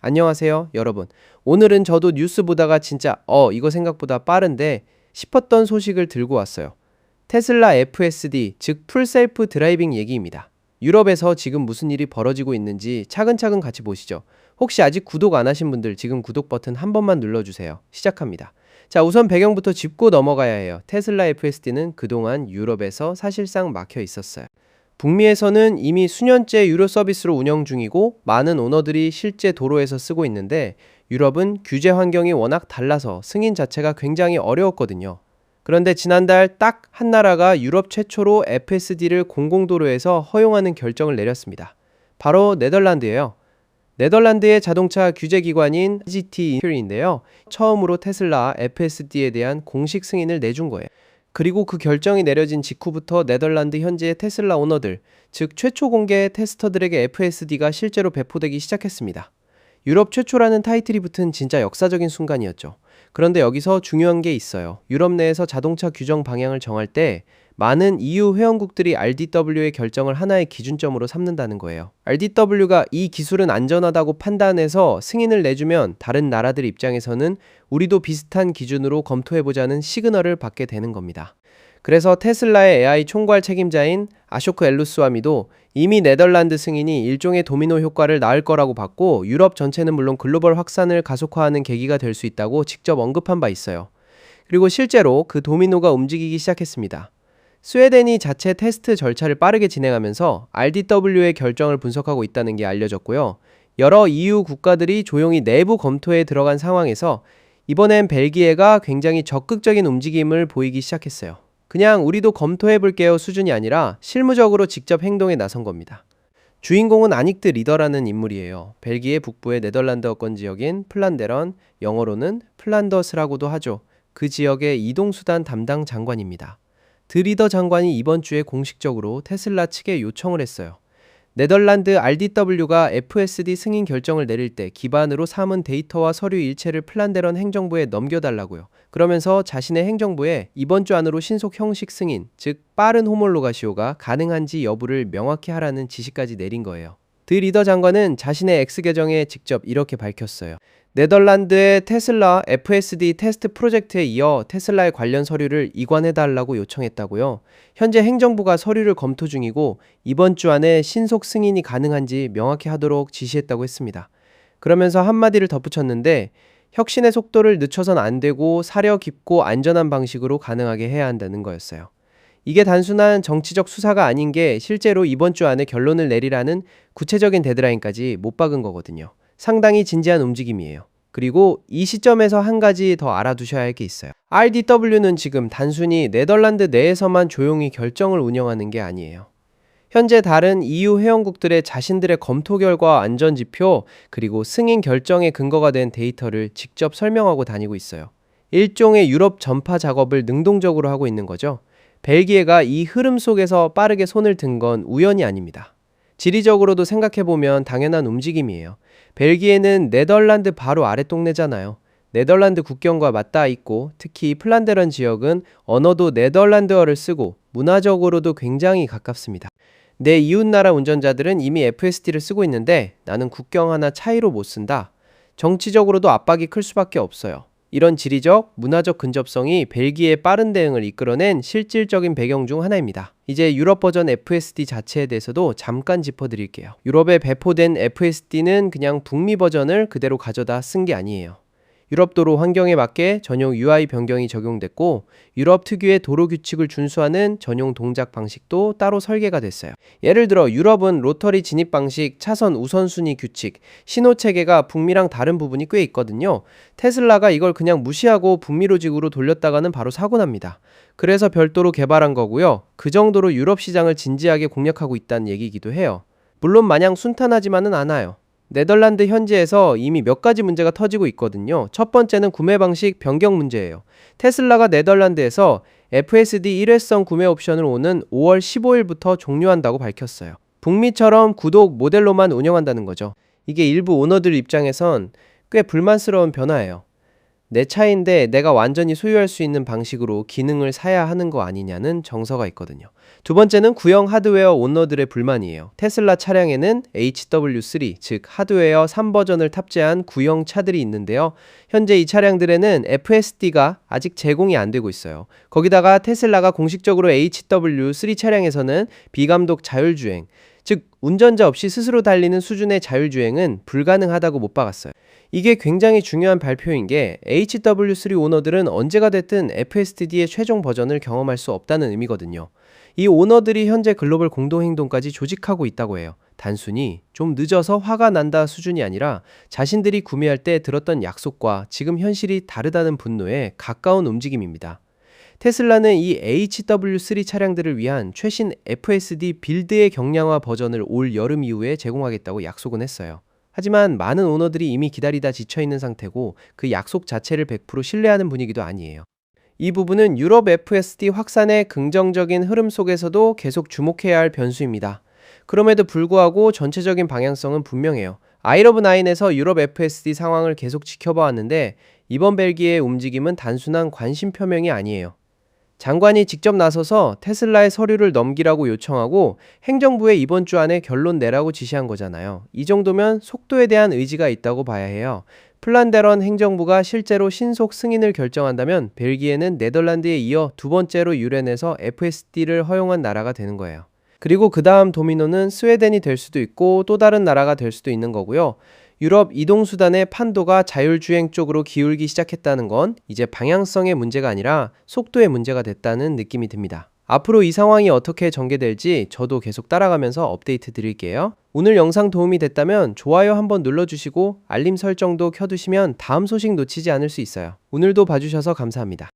안녕하세요, 여러분. 오늘은 저도 뉴스 보다가 진짜 이거 생각보다 빠른데 싶었던 소식을 들고 왔어요. 테슬라 FSD, 즉 풀셀프 드라이빙 얘기입니다. 유럽에서 지금 무슨 일이 벌어지고 있는지 차근차근 같이 보시죠. 혹시 아직 구독 안 하신 분들 지금 구독 버튼 한 번만 눌러주세요. 시작합니다. 자, 우선 배경부터 짚고 넘어가야 해요. 테슬라 FSD는 그동안 유럽에서 사실상 막혀 있었어요. 북미에서는 이미 수년째 유료 서비스로 운영 중이고 많은 오너들이 실제 도로에서 쓰고 있는데 유럽은 규제 환경이 워낙 달라서 승인 자체가 굉장히 어려웠거든요. 그런데 지난달 딱 한 나라가 유럽 최초로 FSD를 공공도로에서 허용하는 결정을 내렸습니다. 바로 네덜란드예요. 네덜란드의 자동차 규제기관인 GT-In데요. 처음으로 테슬라 FSD에 대한 공식 승인을 내준 거예요. 그리고 그 결정이 내려진 직후부터 네덜란드 현지의 테슬라 오너들, 즉 최초 공개 테스터들에게 FSD가 실제로 배포되기 시작했습니다. 유럽 최초라는 타이틀이 붙은 진짜 역사적인 순간이었죠. 그런데 여기서 중요한 게 있어요. 유럽 내에서 자동차 규정 방향을 정할 때 많은 EU 회원국들이 RDW의 결정을 하나의 기준점으로 삼는다는 거예요. RDW가 이 기술은 안전하다고 판단해서 승인을 내주면 다른 나라들 입장에서는 우리도 비슷한 기준으로 검토해보자는 시그널을 받게 되는 겁니다. 그래서 테슬라의 AI 총괄 책임자인 아쇼크 엘루스와미도 이미 네덜란드 승인이 일종의 도미노 효과를 낳을 거라고 봤고 유럽 전체는 물론 글로벌 확산을 가속화하는 계기가 될 수 있다고 직접 언급한 바 있어요. 그리고 실제로 그 도미노가 움직이기 시작했습니다. 스웨덴이 자체 테스트 절차를 빠르게 진행하면서 RDW의 결정을 분석하고 있다는 게 알려졌고요. 여러 EU 국가들이 조용히 내부 검토에 들어간 상황에서 이번엔 벨기에가 굉장히 적극적인 움직임을 보이기 시작했어요. 그냥 우리도 검토해볼게요 수준이 아니라 실무적으로 직접 행동에 나선 겁니다. 주인공은 아닉드 리더라는 인물이에요. 벨기에 북부의 네덜란드어권 지역인 플란데런, 영어로는 플란더스라고도 하죠. 그 지역의 이동수단 담당 장관입니다. 드리더 장관이 이번 주에 공식적으로 테슬라 측에 요청을 했어요. 네덜란드 RDW가 FSD 승인 결정을 내릴 때 기반으로 삼은 데이터와 서류 일체를 플란데런 행정부에 넘겨달라고요. 그러면서 자신의 행정부에 이번 주 안으로 신속 형식 승인, 즉 빠른 호몰로가시오가 가능한지 여부를 명확히 하라는 지시까지 내린 거예요. 드리더 장관은 자신의 X 계정에 직접 이렇게 밝혔어요. 네덜란드의 테슬라 FSD 테스트 프로젝트에 이어 테슬라의 관련 서류를 이관해달라고 요청했다고요. 현재 행정부가 서류를 검토 중이고 이번 주 안에 신속 승인이 가능한지 명확히 하도록 지시했다고 했습니다. 그러면서 한마디를 덧붙였는데 혁신의 속도를 늦춰선 안 되고 사려 깊고 안전한 방식으로 가능하게 해야 한다는 거였어요. 이게 단순한 정치적 수사가 아닌 게 실제로 이번 주 안에 결론을 내리라는 구체적인 데드라인까지 못 박은 거거든요. 상당히 진지한 움직임이에요. 그리고 이 시점에서 한 가지 더 알아두셔야 할 게 있어요. RDW는 지금 단순히 네덜란드 내에서만 조용히 결정을 운영하는 게 아니에요. 현재 다른 EU 회원국들의 자신들의 검토 결과 안전지표 그리고 승인 결정의 근거가 된 데이터를 직접 설명하고 다니고 있어요. 일종의 유럽 전파 작업을 능동적으로 하고 있는 거죠. 벨기에가 이 흐름 속에서 빠르게 손을 든 건 우연이 아닙니다. 지리적으로도 생각해보면 당연한 움직임이에요. 벨기에는 네덜란드 바로 아랫동네잖아요. 네덜란드 국경과 맞닿아 있고 특히 플란데런 지역은 언어도 네덜란드어를 쓰고 문화적으로도 굉장히 가깝습니다. 내 이웃나라 운전자들은 이미 FSD를 쓰고 있는데 나는 국경 하나 차이로 못 쓴다. 정치적으로도 압박이 클 수밖에 없어요. 이런 지리적, 문화적 근접성이 벨기에의 빠른 대응을 이끌어낸 실질적인 배경 중 하나입니다. 이제 유럽 버전 FSD 자체에 대해서도 잠깐 짚어드릴게요. 유럽에 배포된 FSD는 그냥 북미 버전을 그대로 가져다 쓴 게 아니에요. 유럽 도로 환경에 맞게 전용 UI 변경이 적용됐고 유럽 특유의 도로 규칙을 준수하는 전용 동작 방식도 따로 설계가 됐어요. 예를 들어 유럽은 로터리 진입 방식, 차선 우선순위 규칙, 신호 체계가 북미랑 다른 부분이 꽤 있거든요. 테슬라가 이걸 그냥 무시하고 북미 로직으로 돌렸다가는 바로 사고 납니다. 그래서 별도로 개발한 거고요. 그 정도로 유럽 시장을 진지하게 공략하고 있다는 얘기이기도 해요. 물론 마냥 순탄하지만은 않아요. 네덜란드 현지에서 이미 몇 가지 문제가 터지고 있거든요. 첫 번째는 구매 방식 변경 문제예요. 테슬라가 네덜란드에서 FSD 일회성 구매 옵션을 오는 5월 15일부터 종료한다고 밝혔어요. 북미처럼 구독 모델로만 운영한다는 거죠. 이게 일부 오너들 입장에선 꽤 불만스러운 변화예요. 내 차인데 내가 완전히 소유할 수 있는 방식으로 기능을 사야 하는 거 아니냐는 정서가 있거든요. 두 번째는 구형 하드웨어 오너들의 불만이에요. 테슬라 차량에는 HW3, 즉 하드웨어 3버전을 탑재한 구형 차들이 있는데요. 현재 이 차량들에는 FSD가 아직 제공이 안 되고 있어요. 거기다가 테슬라가 공식적으로 HW3 차량에서는 비감독 자율주행, 즉 운전자 없이 스스로 달리는 수준의 자율주행은 불가능하다고 못 박았어요. 이게 굉장히 중요한 발표인 게 HW3 오너들은 언제가 됐든 FSD의 최종 버전을 경험할 수 없다는 의미거든요. 이 오너들이 현재 글로벌 공동행동까지 조직하고 있다고 해요. 단순히 좀 늦어서 화가 난다 수준이 아니라 자신들이 구매할 때 들었던 약속과 지금 현실이 다르다는 분노에 가까운 움직임입니다. 테슬라는 이 HW3 차량들을 위한 최신 FSD 빌드의 경량화 버전을 올 여름 이후에 제공하겠다고 약속은 했어요. 하지만 많은 오너들이 이미 기다리다 지쳐있는 상태고 그 약속 자체를 100% 신뢰하는 분위기도 아니에요. 이 부분은 유럽 FSD 확산의 긍정적인 흐름 속에서도 계속 주목해야 할 변수입니다. 그럼에도 불구하고 전체적인 방향성은 분명해요. 아이러브9에서 유럽 FSD 상황을 계속 지켜봐 왔는데 이번 벨기에의 움직임은 단순한 관심 표명이 아니에요. 장관이 직접 나서서 테슬라의 서류를 넘기라고 요청하고 행정부에 이번 주 안에 결론 내라고 지시한 거잖아요. 이 정도면 속도에 대한 의지가 있다고 봐야 해요. 플란데런 행정부가 실제로 신속 승인을 결정한다면 벨기에는 네덜란드에 이어 두 번째로 유럽에서 FSD를 허용한 나라가 되는 거예요. 그리고 그 다음 도미노는 스웨덴이 될 수도 있고 또 다른 나라가 될 수도 있는 거고요. 유럽 이동수단의 판도가 자율주행 쪽으로 기울기 시작했다는 건 이제 방향성의 문제가 아니라 속도의 문제가 됐다는 느낌이 듭니다. 앞으로 이 상황이 어떻게 전개될지 저도 계속 따라가면서 업데이트 드릴게요. 오늘 영상 도움이 됐다면 좋아요 한번 눌러주시고 알림 설정도 켜두시면 다음 소식 놓치지 않을 수 있어요. 오늘도 봐주셔서 감사합니다.